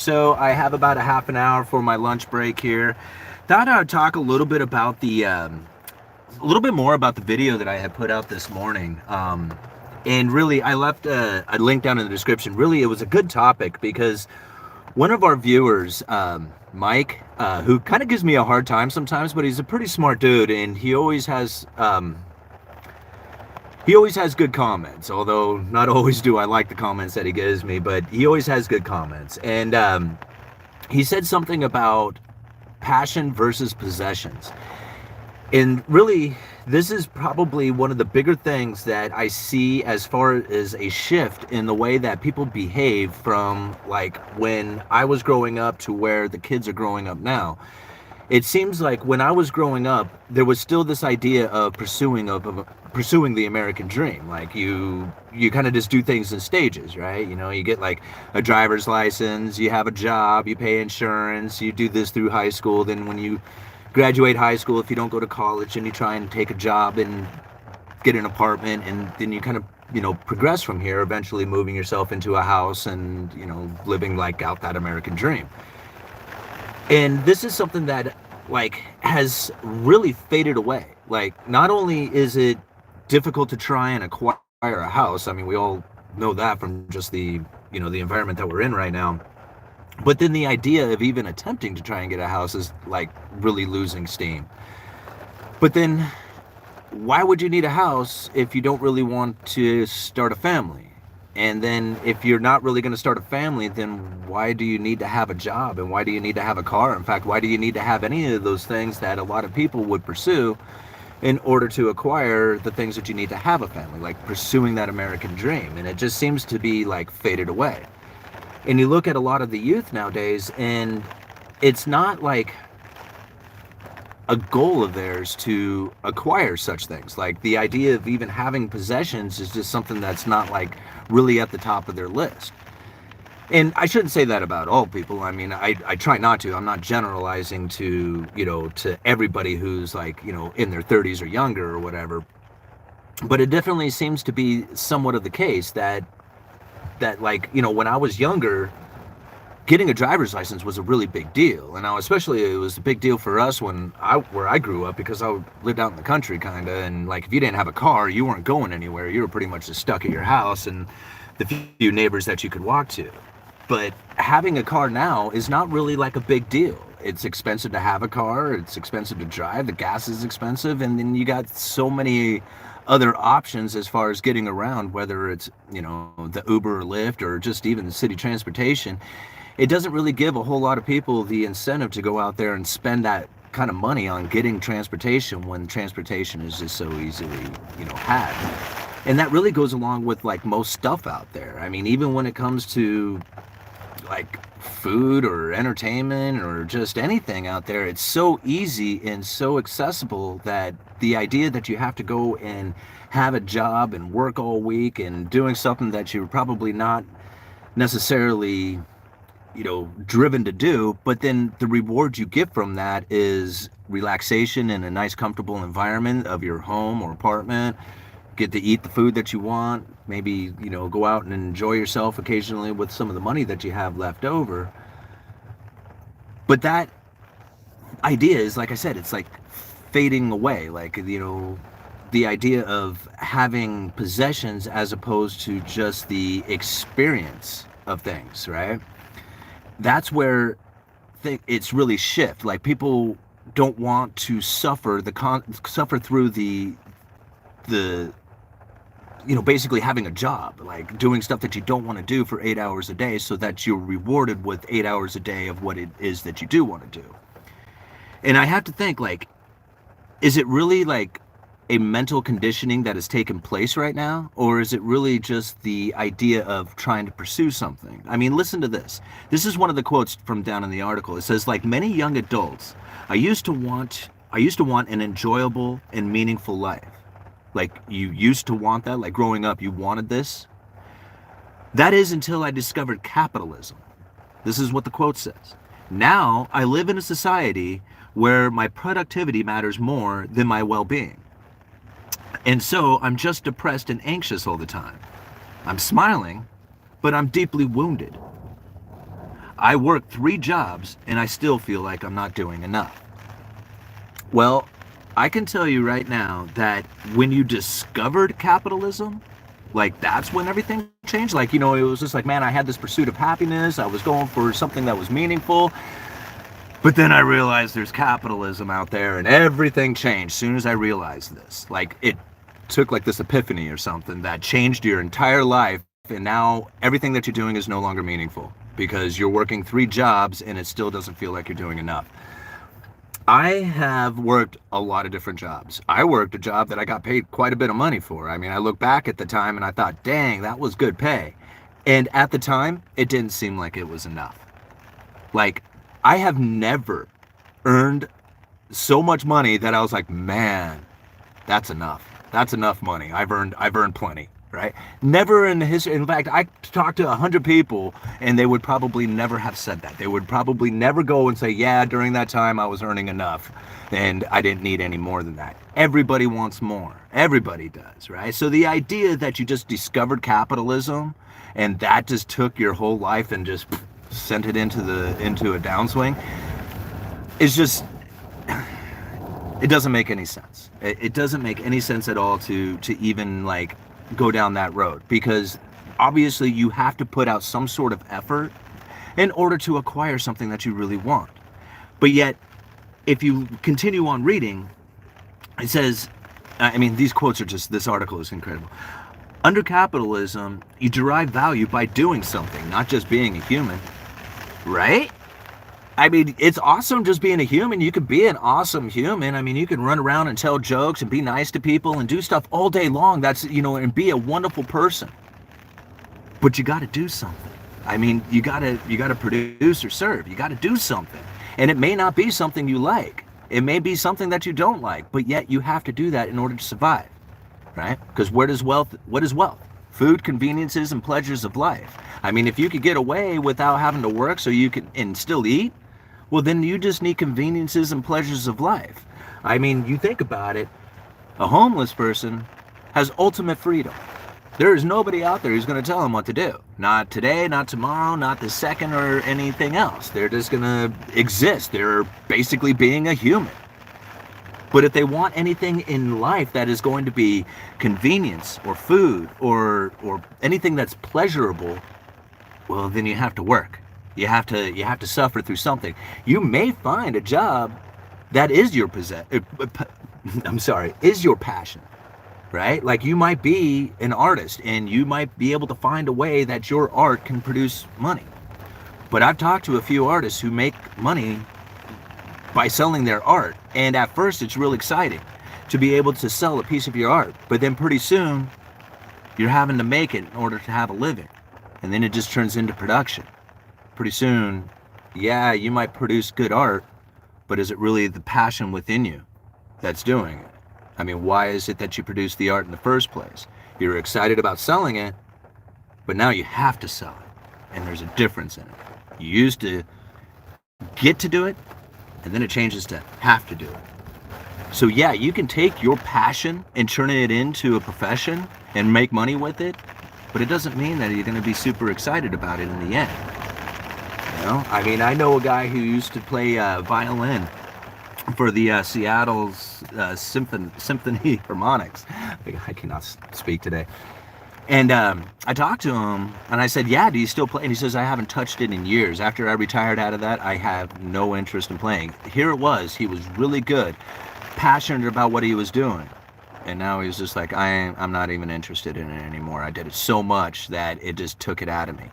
So I have about a half an hour for my lunch break here. Thought I'd talk a little bit about a little bit more about the video that I had put out this morning. And really, I left a link down in the description. Really, it was a good topic because one of our viewers, Mike, who kind of gives me a hard time sometimes, but he's a pretty smart dude, and he always has good comments, although not always do I like the comments that he gives me, but he always has good comments. And he said something about passion versus possessions. And really, this is probably one of the bigger things that I see as far as a shift in the way that people behave from like when I was growing up to where the kids are growing up now. It seems like when I was growing up, there was still this idea of pursuing the American dream. Like you kind of just do things in stages, right? You know, you get like a driver's license, you have a job, you pay insurance, you do this through high school. Then when you graduate high school, if you don't go to college, and you try and take a job and get an apartment, and then you kind of progress from here, eventually moving yourself into a house and living like out that American dream. And this is something that like has really faded away. Like not only is it difficult to try and acquire a house, I mean we all know that from just the environment that we're in right now. But then the idea of even attempting to try and get a house is like really losing steam. But then why would you need a house if you don't really want to start a family? And then if you're not really going to start a family, then why do you need to have a job? And why do you need to have a car? In fact, why do you need to have any of those things that a lot of people would pursue in order to acquire the things that you need to have a family, like pursuing that American dream? And it just seems to be like faded away. And you look at a lot of the youth nowadays, and it's not like a goal of theirs to acquire such things. Like the idea of even having possessions is just something that's not like really at the top of their list. And I shouldn't say that about all people. I mean, I try not to. I'm not generalizing to everybody who's like, in their 30s or younger or whatever. But it definitely seems to be somewhat of the case that like, when I was younger, getting a driver's license was a really big deal. And now especially it was a big deal for us where I grew up, because I lived out in the country kind of, and like if you didn't have a car, you weren't going anywhere. You were pretty much just stuck at your house and the few neighbors that you could walk to. But having a car now is not really like a big deal. It's expensive to have a car, it's expensive to drive, the gas is expensive, and then you got so many other options as far as getting around, whether it's the Uber or Lyft or just even the city transportation. It doesn't really give a whole lot of people the incentive to go out there and spend that kind of money on getting transportation when transportation is just so easily had. And that really goes along with like most stuff out there. I mean, even when it comes to like food or entertainment or just anything out there, it's so easy and so accessible that the idea that you have to go and have a job and work all week and doing something that you're probably not necessarily driven to do, but then the reward you get from that is relaxation in a nice comfortable environment of your home or apartment, get to eat the food that you want, maybe go out and enjoy yourself occasionally with some of the money that you have left over. But that idea is, like I said, it's like fading away. Like the idea of having possessions as opposed to just the experience of things, right? That's where it's really shift. Like people don't want to suffer suffer through the basically having a job, like doing stuff that you don't want to do for 8 hours a day, so that you're rewarded with 8 hours a day of what it is that you do want to do. And I have to think, like, is it really like a mental conditioning that has taken place right now? Or is it really just the idea of trying to pursue something? I mean, listen to this. This is one of the quotes from down in the article. It says, like many young adults, I used to want an enjoyable and meaningful life. Like you used to want that, like growing up, you wanted this. That is until I discovered capitalism. This is what the quote says. Now I live in a society where my productivity matters more than my well-being. And so I'm just depressed and anxious all the time. I'm smiling, but I'm deeply wounded. I work 3 jobs and I still feel like I'm not doing enough. Well, I can tell you right now that when you discovered capitalism, like that's when everything changed. Like, it was just like, man, I had this pursuit of happiness. I was going for something that was meaningful. But then I realized there's capitalism out there and everything changed as soon as I realized this. Like it took like this epiphany or something that changed your entire life. And now everything that you're doing is no longer meaningful because you're working 3 jobs and it still doesn't feel like you're doing enough. I have worked a lot of different jobs. I worked a job that I got paid quite a bit of money for. I mean, I look back at the time and I thought, dang, that was good pay. And at the time, it didn't seem like it was enough. Like, I have never earned so much money that I was like, man, that's enough. That's enough money. I've earned plenty, right? Never in the history. In fact, I talked to 100 people and they would probably never have said that. They would probably never go and say, yeah, during that time I was earning enough and I didn't need any more than that. Everybody wants more. Everybody does, right? So the idea that you just discovered capitalism and that just took your whole life and just sent it into a downswing is just, it doesn't make any sense. It doesn't make any sense at all to even like go down that road, because obviously you have to put out some sort of effort in order to acquire something that you really want. But yet, if you continue on reading, it says, I mean, these quotes are just, this article is incredible. Under capitalism, you derive value by doing something, not just being a human, right? I mean, it's awesome just being a human. You could be an awesome human. I mean, you can run around and tell jokes and be nice to people and do stuff all day long. That's, and be a wonderful person. But you got to do something. I mean, you got to produce or serve. You got to do something. And it may not be something you like. It may be something that you don't like, but yet you have to do that in order to survive, right? Because what is wealth? Food, conveniences, and pleasures of life. I mean, if you could get away without having to work so you can and still eat, well, then you just need conveniences and pleasures of life. I mean, you think about it, a homeless person has ultimate freedom. There is nobody out there who's going to tell them what to do. Not today, not tomorrow, not the second or anything else. They're just going to exist. They're basically being a human. But if they want anything in life that is going to be convenience or food or anything that's pleasurable, well, then you have to work. You have to suffer through something. You may find a job that is your is your passion, right? Like you might be an artist and you might be able to find a way that your art can produce money. But I've talked to a few artists who make money by selling their art. And at first it's real exciting to be able to sell a piece of your art. But then pretty soon you're having to make it in order to have a living. And then it just turns into production. Pretty soon, yeah, you might produce good art, but is it really the passion within you that's doing it? I mean, why is it that you produce the art in the first place? You're excited about selling it, but now you have to sell it. And there's a difference in it. You used to get to do it, and then it changes to have to do it. So yeah, you can take your passion and turn it into a profession and make money with it, but it doesn't mean that you're going to be super excited about it in the end. I mean, I know a guy who used to play violin for the Seattle's Symphony Harmonics. I cannot speak today. And I talked to him and I said, yeah, do you still play? And he says, I haven't touched it in years. After I retired out of that, I have no interest in playing. Here it was. He was really good, passionate about what he was doing. And now he's just like, I'm not even interested in it anymore. I did it so much that it just took it out of me.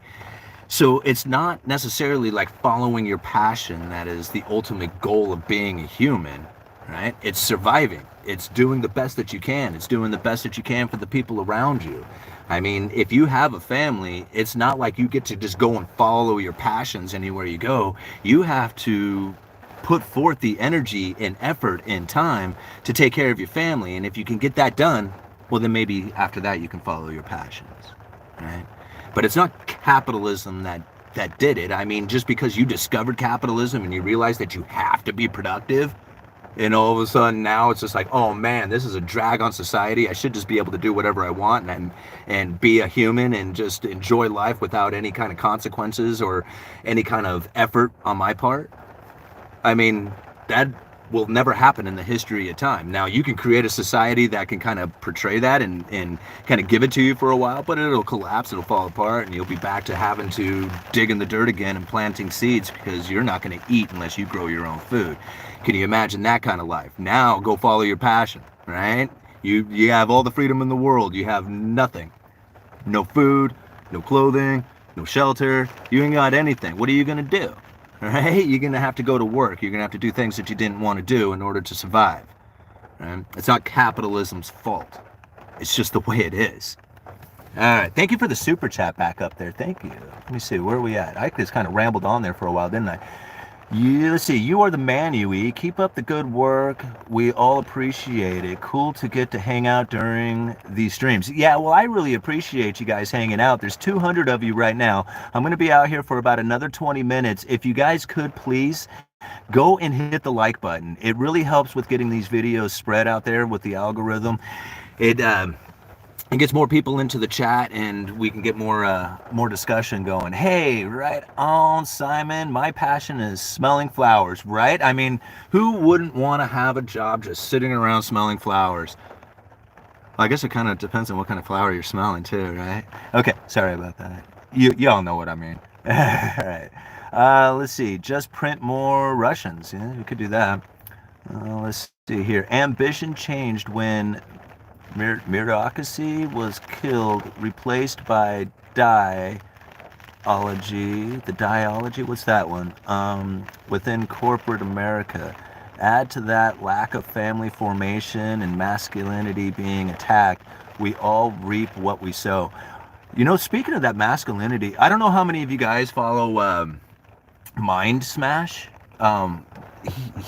So it's not necessarily like following your passion that is the ultimate goal of being a human, right? It's surviving. It's doing the best that you can. It's doing the best that you can for the people around you. I mean, if you have a family, it's not like you get to just go and follow your passions anywhere you go. You have to put forth the energy and effort and time to take care of your family. And if you can get that done, well, then maybe after that you can follow your passions, right? But it's not capitalism that did it. I mean, just because you discovered capitalism and you realize that you have to be productive, And all of a sudden now it's just like, oh man, this is a drag on society. I should just be able to do whatever I want and be a human and just enjoy life without any kind of consequences or any kind of effort on my part. I mean, that will never happen in the history of time. Now, you can create a society that can kind of portray that and kind of give it to you for a while, but it'll collapse, it'll fall apart, and you'll be back to having to dig in the dirt again and planting seeds because you're not going to eat unless you grow your own food. Can you imagine that kind of life? Now, go follow your passion, right? You have all the freedom in the world. You have nothing. No food, no clothing, no shelter. You ain't got anything. What are you going to do? Right? You're going to have to go to work. You're going to have to do things that you didn't want to do in order to survive. Right? It's not capitalism's fault. It's just the way it is. All right. Thank you for the super chat back up there. Thank you. Let me see. Where are we at? I just kind of rambled on there for a while, didn't I? Let's see. You are the man, UE. Keep up the good work. We all appreciate it. Cool to get to hang out during these streams. Yeah, well, I really appreciate you guys hanging out. There's 200 of you right now. I'm going to be out here for about another 20 minutes. If you guys could please go and hit the like button. It really helps with getting these videos spread out there with the algorithm. It gets more people into the chat, and we can get more discussion going. Hey, right on, Simon. My passion is smelling flowers, right? I mean, who wouldn't want to have a job just sitting around smelling flowers? Well, I guess it kind of depends on what kind of flower you're smelling too, right? Okay, sorry about that. You all know what I mean. All right. Let's see. Just print more Russians. Yeah, we could do that. Let's see here. Ambition changed when meritocracy was killed, replaced by diology. The diology, what's that one? Within corporate America. Add to that lack of family formation and masculinity being attacked. We all reap what we sow. You know, speaking of that masculinity, I don't know how many of you guys follow Mind Smash.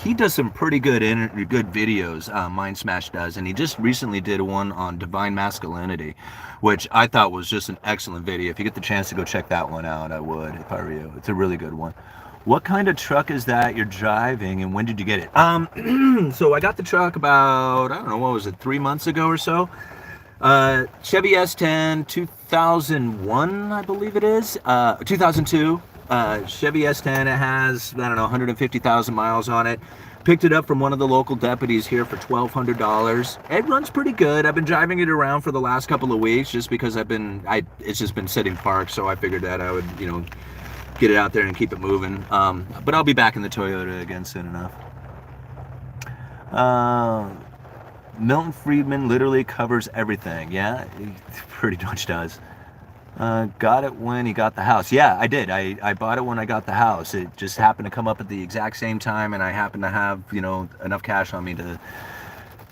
He does some pretty good videos. Mind Smash does, and he just recently did one on divine masculinity, which I thought was just an excellent video. If you get the chance to go check that one out, I would if I were you. It's a really good one. What kind of truck is that you're driving, and when did you get it? So I got the truck about, I don't know, what was it, 3 months ago or so. Chevy S10 2001, I believe it is. 2002. Chevy S10, it has, I don't know, 150,000 miles on it. Picked it up from one of the local deputies here for $1,200. It runs pretty good. I've been driving it around for the last couple of weeks just because it's just been sitting parked, so I figured that I would, get it out there and keep it moving. But I'll be back in the Toyota again soon enough. Milton Friedman literally covers everything. Yeah, he pretty much does. Got it when he got the house. Yeah, I did. I bought it when I got the house. It just happened to come up at the exact same time, and I happened to have, enough cash on me to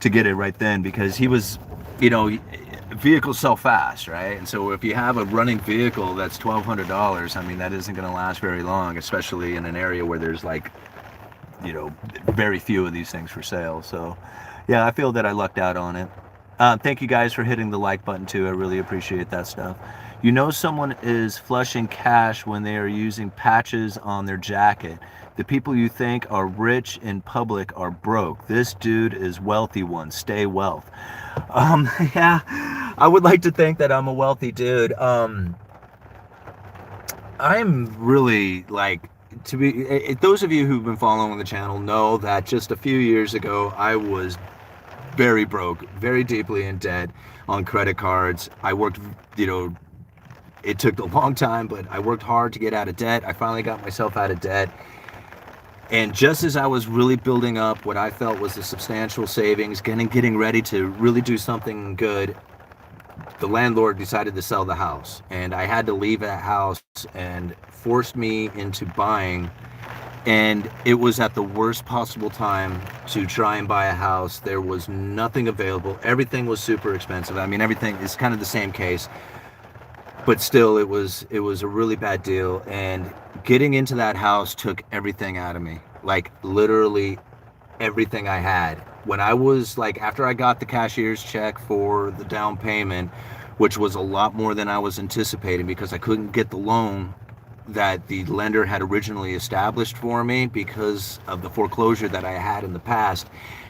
get it right then, because he was, vehicles sell fast, right? And so if you have a running vehicle that's $1,200, I mean, that isn't going to last very long, especially in an area where there's very few of these things for sale. So yeah, I feel that I lucked out on it. Thank you guys for hitting the like button too. I really appreciate that stuff. Someone is flushing cash when they are using patches on their jacket. The people you think are rich in public are broke. This dude is wealthy one. Stay wealth. Yeah, I would like to think that I'm a wealthy dude. I'm really those of you who've been following the channel know that just a few years ago, I was very broke, very deeply in debt on credit cards. I worked, it took a long time, but I worked hard to get out of debt. I finally got myself out of debt. And just as I was really building up what I felt was a substantial savings, getting ready to really do something good, the landlord decided to sell the house. And I had to leave that house and forced me into buying. And it was at the worst possible time to try and buy a house. There was nothing available. Everything was super expensive. I mean, everything is kind of the same case. But still, it was a really bad deal, and getting into that house took everything out of me, like literally everything I had. When I was after I got the cashier's check for the down payment, which was a lot more than I was anticipating because I couldn't get the loan that the lender had originally established for me because of the foreclosure that I had in the past,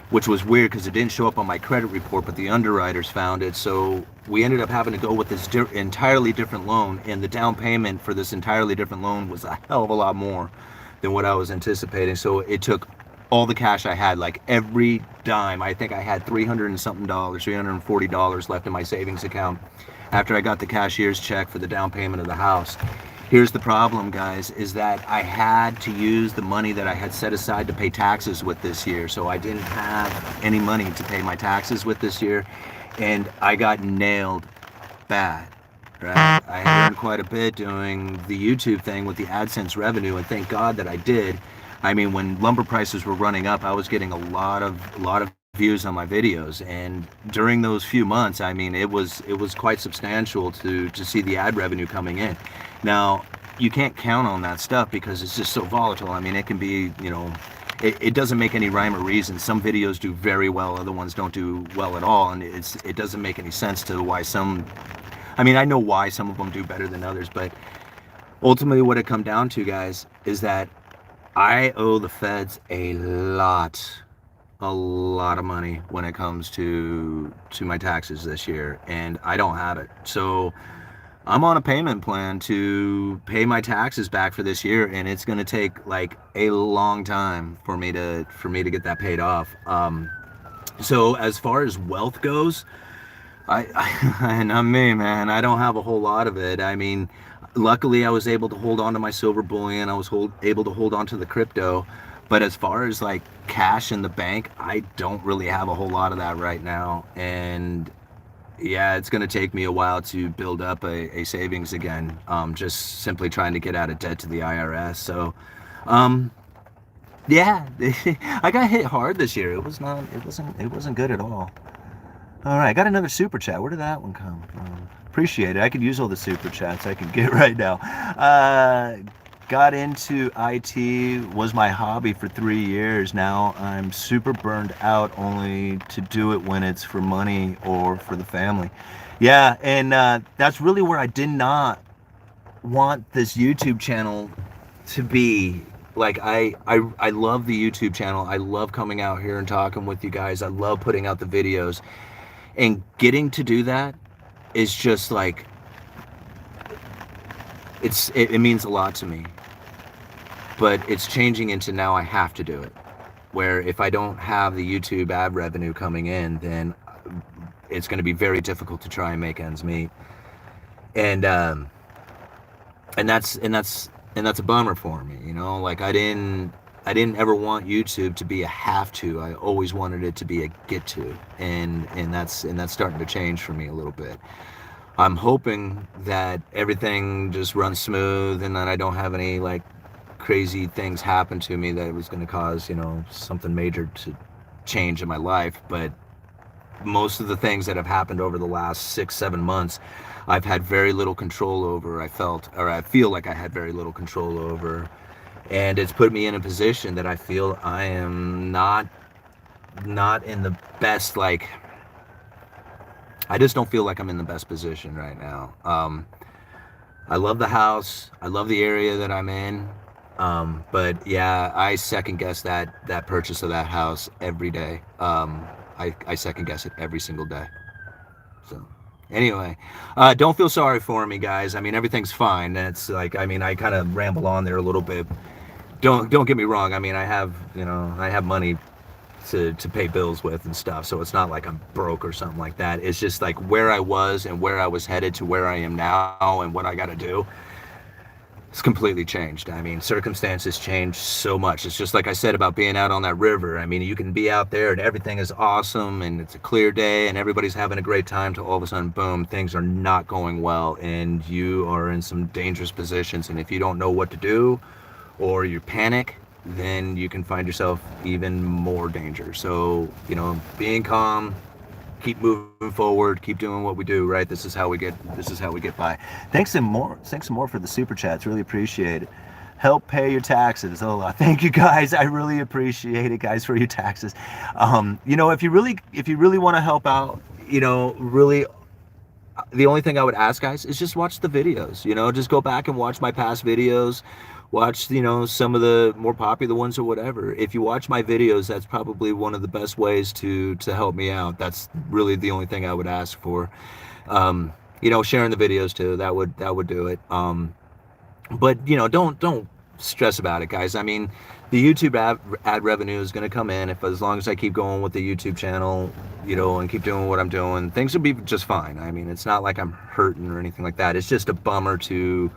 which was weird because it didn't show up on my credit report, but the underwriters found it. So we ended up having to go with this entirely different loan, and the down payment for this entirely different loan was a hell of a lot more than what I was anticipating. So it took all the cash I had, like every dime. I think I had $300 and something, $340 left in my savings account after I got the cashier's check for the down payment of the house. Here's the problem, guys, is that I had to use the money that I had set aside to pay taxes with this year. So I didn't have any money to pay my taxes with this year, and I got nailed bad. Right? I had earned quite a bit doing the YouTube thing with the AdSense revenue, and thank God that I did. I mean, when lumber prices were running up, I was getting a lot of views on my videos, and during those few months, I mean, it was quite substantial to see the ad revenue coming in. Now, you can't count on that stuff because it's just so volatile. I mean, it can be, you know, it doesn't make any rhyme or reason. Some videos do very well, other ones don't do well at all, and it doesn't make any sense to why some. I mean, I know why some of them do better than others, but ultimately, what it come down to, guys, is that I owe the feds a lot of money when it comes to my taxes this year, and I don't have it. So I'm on a payment plan to pay my taxes back for this year, and it's going to take like a long time for me to get that paid off. So as far as wealth goes, and I'm me, man, I don't have a whole lot of it. I mean, luckily I was able to hold on to my silver bullion. I was able to hold on to the crypto. But as far as like cash in the bank, I don't really have a whole lot of that right now. And yeah, it's going to take me a while to build up a savings again. Just simply trying to get out of debt to the IRS. So, yeah, I got hit hard this year. It wasn't good at all. All right, I got another super chat. Where did that one come from? Appreciate it. I could use all the super chats I can get right now. Got into IT, was my hobby for 3 years. Now I'm super burned out, only to do it when it's for money or for the family. Yeah, and that's really where I did not want this YouTube channel to be. Like, I love the YouTube channel. I love coming out here and talking with you guys. I love putting out the videos. And getting to do that is just like, it means a lot to me. But it's changing into now I have to do it. Where if I don't have the YouTube ad revenue coming in, then it's going to be very difficult to try and make ends meet. And that's a bummer for me, you know. Like, I didn't ever want YouTube to be a have to. I always wanted it to be a get to, and that's starting to change for me a little bit. I'm hoping that everything just runs smooth and that I don't have any like crazy things happen to me that was going to cause, you know, something major to change in my life. But most of the things that have happened over the last 6-7 months, I've had very little control over. I feel like I had very little control over, and it's put me in a position that I feel I am not in the best, like, I just don't feel like I'm in the best position right now. I love the house. I love the area that I'm in. But yeah, I second guess that purchase of that house every day. I second guess it every single day. So anyway, don't feel sorry for me, guys. I mean, everything's fine. It's like, I mean, I kind of ramble on there a little bit. Don't get me wrong. I mean, I have money to pay bills with and stuff. So it's not like I'm broke or something like that. It's just like where I was and where I was headed to where I am now and what I got to do. It's completely changed. I mean, circumstances change so much. It's just like I said about being out on that river. I mean, you can be out there and everything is awesome and it's a clear day and everybody's having a great time, to all of a sudden, boom, things are not going well and you are in some dangerous positions. And if you don't know what to do or you panic, then you can find yourself even more danger. So, you know, being calm, keep moving forward, keep doing what we do, right? This is how we get by. Thanks some more for the super chats. Really appreciate it. Help pay your taxes. Oh, thank you guys. I really appreciate it, guys, for your taxes. You know, if you really want to help out, you know, really, The only thing I would ask, guys, is just watch the videos. Just go back and watch my past videos. Watch, some of the more popular ones or whatever. If you watch my videos, that's probably one of the best ways to help me out. That's really the only thing I would ask for. Sharing the videos too. That would do it. But don't stress about it, guys. I mean, the YouTube ad revenue is going to come in if, as long as I keep going with the YouTube channel, and keep doing what I'm doing, things will be just fine. I mean, it's not like I'm hurting or anything like that. It's just a bummer to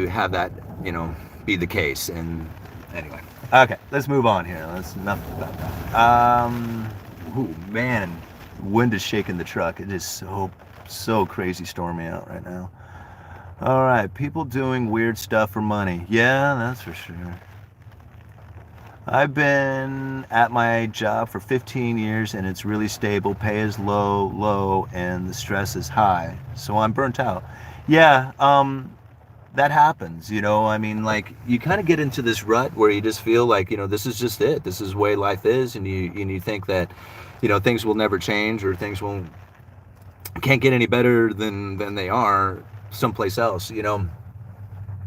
have that, be the case. And anyway, okay, let's move on here. Let's enough about that. Ooh, man, wind is shaking the truck. It is so crazy stormy out right now. All right, people doing weird stuff for money. Yeah, that's for sure. I've been at my job for 15 years and it's really stable. Pay is low, and the stress is high. So I'm burnt out. Yeah, that happens, I mean, like, you kind of get into this rut where you just feel like, this is just it. This is the way life is, and you think that, things will never change, or things can't get any better than they are someplace else.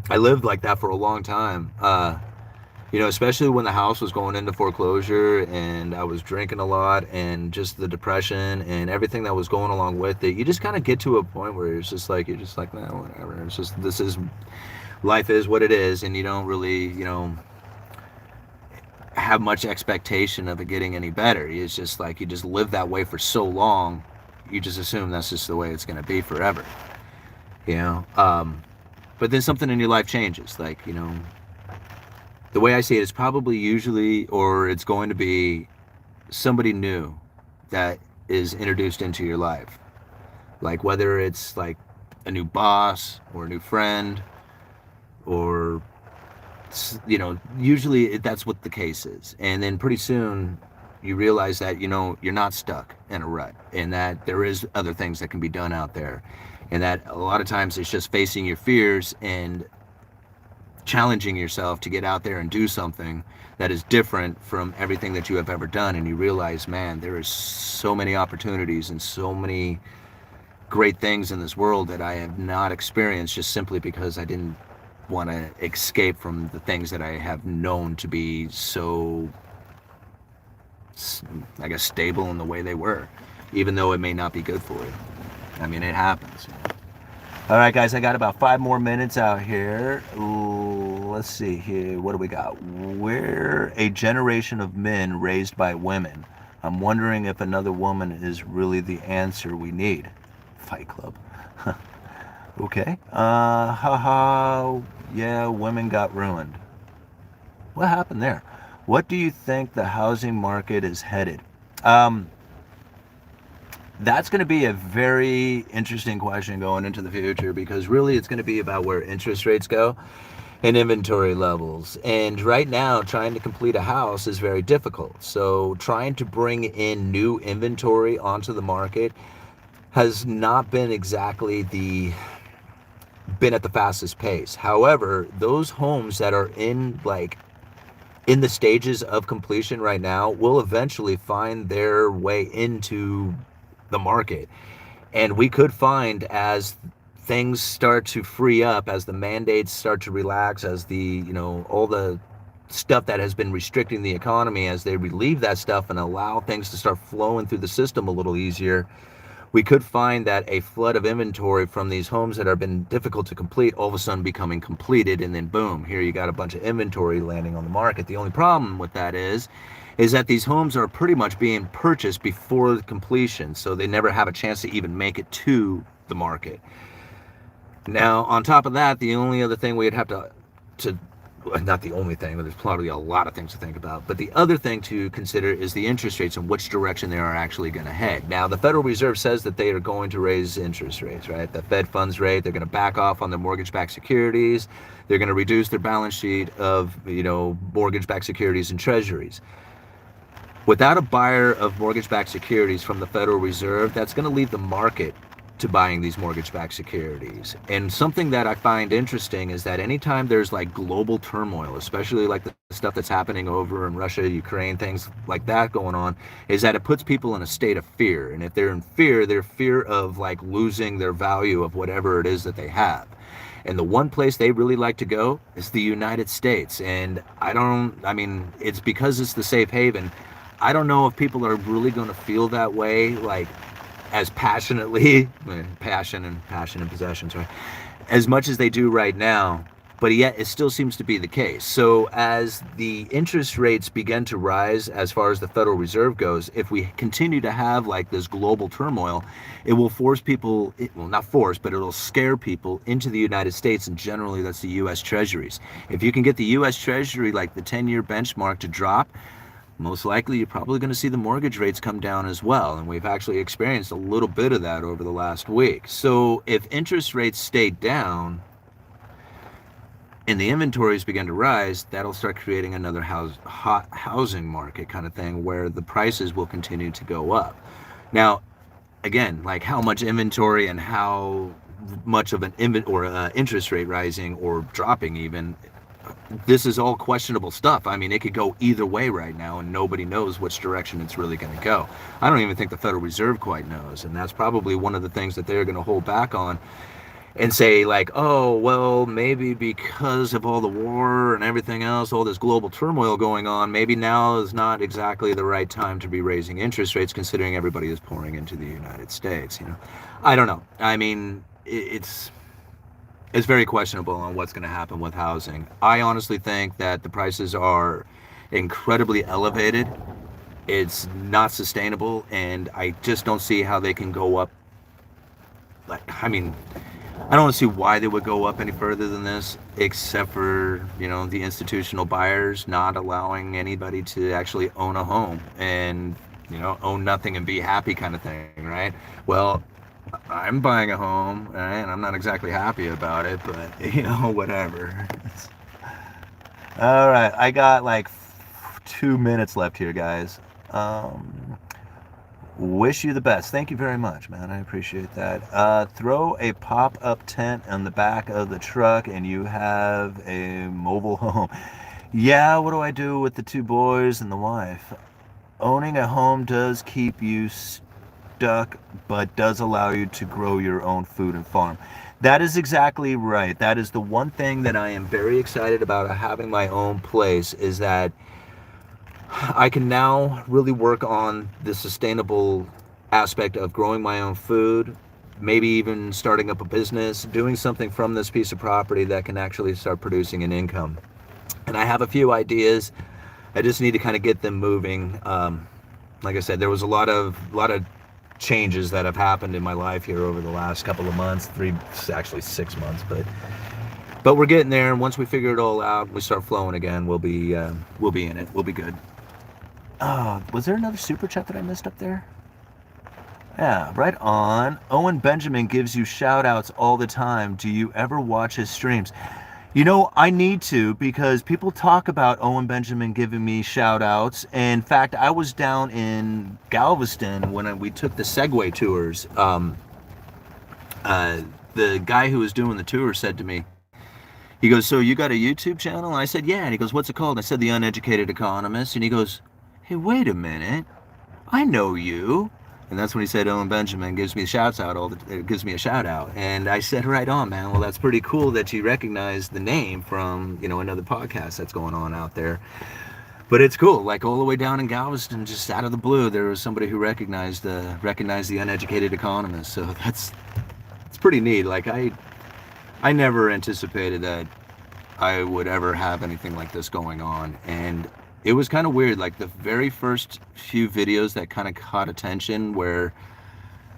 I lived like that for a long time. Especially when the house was going into foreclosure and I was drinking a lot, and just the depression and everything that was going along with it. You just kind of get to a point where you're just like, nah, whatever. It's just, life is what it is, and you don't really, have much expectation of it getting any better. It's just like, you just live that way for so long, you just assume that's just the way it's going to be forever. But then something in your life changes, like, the way I see it is probably usually, or it's going to be, somebody new that is introduced into your life. Like, whether it's like a new boss or a new friend, or, usually that's what the case is. And then pretty soon you realize that, you're not stuck in a rut, and that there is other things that can be done out there. And that a lot of times it's just facing your fears and challenging yourself to get out there and do something that is different from everything that you have ever done. And you realize, man, there is so many opportunities and so many great things in this world that I have not experienced, just simply because I didn't want to escape from the things that I have known to be so, I guess, stable in the way they were, even though it may not be good for you. I mean, it happens. All right, guys, I got about 5 more minutes out here. Let's see here. What do we got? We're a generation of men raised by women. I'm wondering if another woman is really the answer we need. Fight Club. Okay. Yeah, women got ruined. What happened there? What do you think the housing market is headed? That's going to be a very interesting question going into the future, because really it's going to be about where interest rates go and inventory levels. And right now, trying to complete a house is very difficult. So trying to bring in new inventory onto the market has not been exactly been at the fastest pace. However, those homes that are in the stages of completion right now will eventually find their way into the market. And we could find, as things start to free up, as the mandates start to relax, as all the stuff that has been restricting the economy, as they relieve that stuff and allow things to start flowing through the system a little easier, we could find that a flood of inventory from these homes that have been difficult to complete all of a sudden becoming completed, and then boom, here you got a bunch of inventory landing on the market. The only problem with that is that these homes are pretty much being purchased before the completion, so they never have a chance to even make it to the market. Now, on top of that, the only other thing we'd have to not the only thing, but there's probably a lot of things to think about, but the other thing to consider is the interest rates and which direction they are actually going to head. Now, the Federal Reserve says that they are going to raise interest rates, right? The Fed funds rate, they're going to back off on their mortgage-backed securities. They're going to reduce their balance sheet of, mortgage-backed securities and treasuries. Without a buyer of mortgage-backed securities from the Federal Reserve, that's going to leave the market to buying these mortgage-backed securities. And something that I find interesting is that anytime there's like global turmoil, especially like the stuff that's happening over in Russia, Ukraine, things like that going on, is that it puts people in a state of fear. And if they're in fear, they're fear of like losing their value of whatever it is that they have. And the one place they really like to go is the United States. And I mean, it's because it's the safe haven. I don't know if people are really going to feel that way, like as passionately, passion and possessions, right? As much as they do right now, but yet it still seems to be the case. So as the interest rates begin to rise, as far as the Federal Reserve goes, if we continue to have like this global turmoil, it will force people, well, not force, but it'll scare people into the United States, and generally that's the U.S. Treasuries. If you can get the U.S. Treasury, like the 10-year benchmark, to drop, most likely you're probably going to see the mortgage rates come down as well. And we've actually experienced a little bit of that over the last week. So if interest rates stay down and the inventories begin to rise, that'll start creating another hot housing market kind of thing where the prices will continue to go up. Now, again, like how much inventory and how much of an interest rate rising or dropping even, this is all questionable stuff. I mean, it could go either way right now, and nobody knows which direction it's really going to go. I don't even think the Federal Reserve quite knows, and that's probably one of the things that they're going to hold back on and say, like, oh, well, maybe because of all the war and everything else, all this global turmoil going on, maybe now is not exactly the right time to be raising interest rates, considering everybody is pouring into the United States. You know, I don't know. I mean, it's very questionable on what's going to happen with housing. I honestly think that the prices are incredibly elevated. It's not sustainable, and I just don't see how they can go up. Like, I mean, I don't see why they would go up any further than this, except for, you know, the institutional buyers not allowing anybody to actually own a home and, you know, own nothing and be happy kind of thing, right? Well, I'm buying a home, right, and I'm not exactly happy about it, but, you know, whatever. All right, I got like 2 minutes left here, guys. Wish you the best. Thank you very much, man. I appreciate that. Throw a pop-up tent on the back of the truck and you have a mobile home. Yeah, what do I do with the 2 boys and the wife? Owning a home does keep you stuck, but does allow you to grow your own food and farm. That is exactly right. That is the one thing that I am very excited about having my own place, is that I can now really work on the sustainable aspect of growing my own food, maybe even starting up a business, doing something from this piece of property that can actually start producing an income. And I have a few ideas. I just need to kind of get them moving. Like I said, there was a lot of changes that have happened in my life here over the last couple of months, actually 6 months, but we're getting there. And once we figure it all out, we start flowing again, we'll be in it. We'll be good. Was there another super chat that I missed up there? Yeah, right on. Owen Benjamin gives you shout outs all the time. Do you ever watch his streams? You know, I need to, because people talk about Owen Benjamin giving me shout outs. In fact, I was down in Galveston when we took the Segway tours. The guy who was doing the tour said to me, he goes, so you got a YouTube channel? And I said, yeah. And he goes, what's it called? And I said, The Uneducated Economist. And he goes, hey, wait a minute, I know you. And that's when he said Owen Benjamin gives me shouts out gives me a shout out. And I said, right on, man. Well, that's pretty cool that you recognize the name from, you know, another podcast that's going on out there. But it's cool, like all the way down in Galveston, just out of the blue, there was somebody who recognized the Uneducated Economist. So it's pretty neat. Like I never anticipated that I would ever have anything like this going on. And it was kind of weird, like the very first few videos that kind of caught attention, where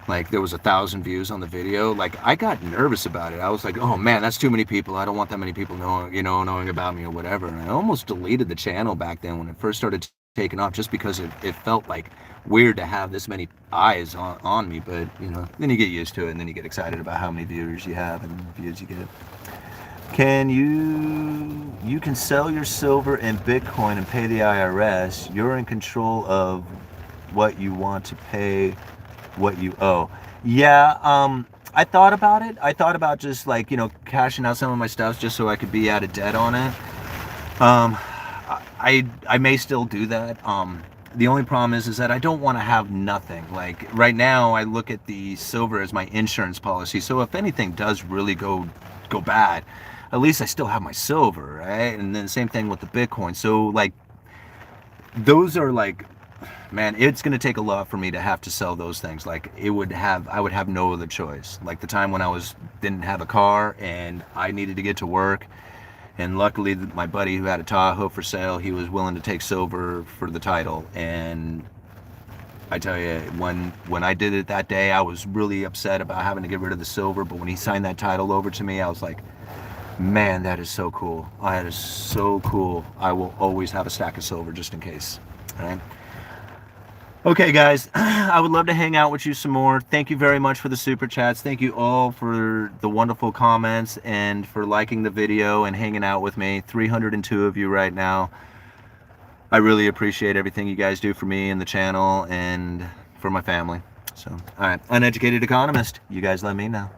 like there was 1,000 views on the video, like I got nervous about it. I was like, oh man, that's too many people. I don't want that many people knowing about me or whatever. And I almost deleted the channel back then when it first started taking off, just because it felt like weird to have this many eyes on me. But you know, then you get used to it, and then you get excited about how many viewers you have and views you get. Can you can sell your silver and Bitcoin and pay the IRS. You're in control of what you want to pay, what you owe. Yeah, I thought about it. I thought about just like, cashing out some of my stuff just so I could be out of debt on it. Um, I may still do that. The only problem is that I don't want to have nothing. Like right now, I look at the silver as my insurance policy. So if anything does really go bad, at least I still have my silver, right? And then same thing with the Bitcoin. So like, those are like, man, it's gonna take a lot for me to have to sell those things. Like I would have no other choice. Like the time when I didn't have a car and I needed to get to work. And luckily, my buddy who had a Tahoe for sale, he was willing to take silver for the title. And I tell you, when I did it that day, I was really upset about having to get rid of the silver. But when he signed that title over to me, I was like, man, that is so cool. That is so cool. I will always have a stack of silver just in case. All right. Okay, guys, I would love to hang out with you some more. Thank you very much for the super chats. Thank you all for the wonderful comments and for liking the video and hanging out with me. 302 of you right now. I really appreciate everything you guys do for me and the channel and for my family. So, all right, Uneducated Economist, you guys let me know.